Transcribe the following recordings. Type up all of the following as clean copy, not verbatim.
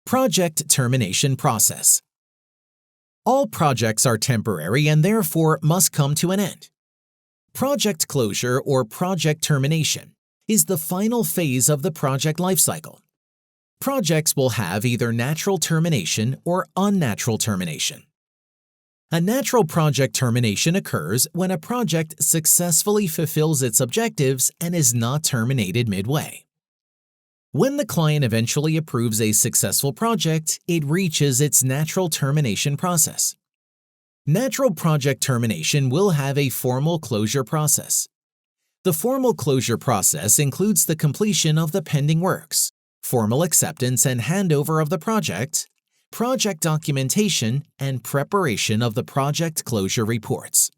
Project Termination Process. All projects are temporary and therefore must come to an end. Project closure or project termination is the final phase of the project lifecycle. Projects will have either natural termination or unnatural termination. A natural project termination occurs when a project successfully fulfills its objectives and is not terminated midway. When the client eventually approves a successful project, it reaches its natural termination process. Natural project termination will have a formal closure process. The formal closure process includes the completion of the pending works, formal acceptance and handover of the project documentation, and preparation of the project closure reports.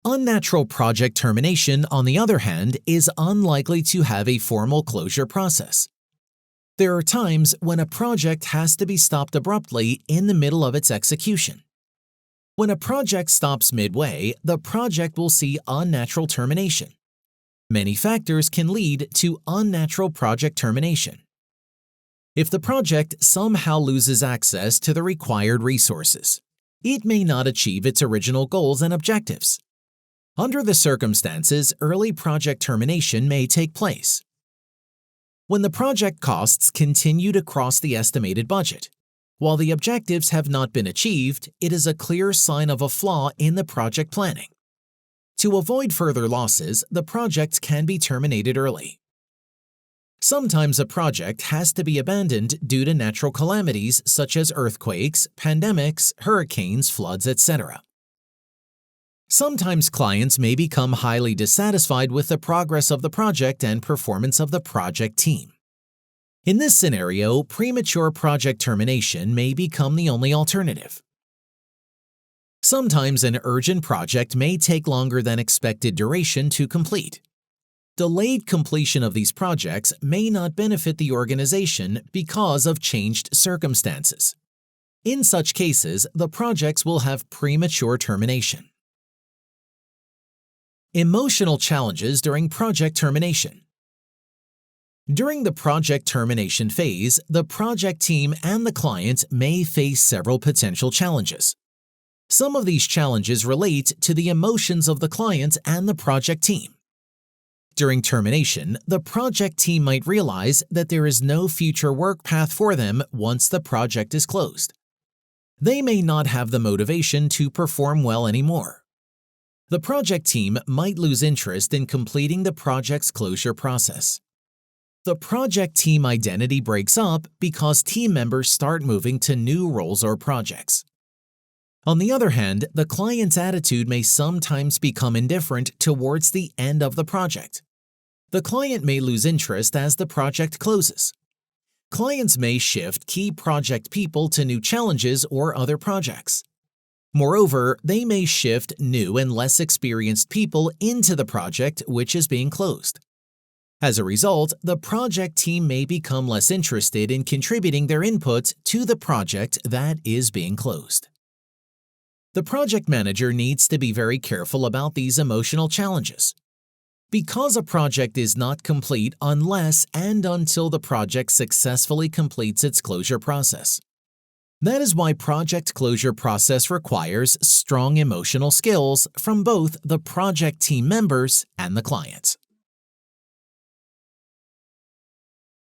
Unnatural project termination, on the other hand, is unlikely to have a formal closure process. There are times when a project has to be stopped abruptly in the middle of its execution. When a project stops midway, the project will see unnatural termination. Many factors can lead to unnatural project termination. If the project somehow loses access to the required resources, it may not achieve its original goals and objectives. Under the circumstances, early project termination may take place. When the project costs continue to cross the estimated budget, while the objectives have not been achieved, it is a clear sign of a flaw in the project planning. To avoid further losses, the project can be terminated early. Sometimes a project has to be abandoned due to natural calamities such as earthquakes, pandemics, hurricanes, floods, etc. Sometimes clients may become highly dissatisfied with the progress of the project and performance of the project team. In this scenario, premature project termination may become the only alternative. Sometimes an urgent project may take longer than expected duration to complete. Delayed completion of these projects may not benefit the organization because of changed circumstances. In such cases, the projects will have premature termination. Emotional challenges during project termination. During the project termination phase, the project team and the client may face several potential challenges. Some of these challenges relate to the emotions of the client and the project team. During termination, the project team might realize that there is no future work path for them once the project is closed. They may not have the motivation to perform well anymore. The project team might lose interest in completing the project's closure process. The project team identity breaks up because team members start moving to new roles or projects. On the other hand, the client's attitude may sometimes become indifferent towards the end of the project. The client may lose interest as the project closes. Clients may shift key project people to new challenges or other projects. Moreover, they may shift new and less experienced people into the project which is being closed. As a result, the project team may become less interested in contributing their input to the project that is being closed. The project manager needs to be very careful about these emotional challenges. Because a project is not complete unless and until the project successfully completes its closure process. That is why project closure process requires strong emotional skills from both the project team members and the client.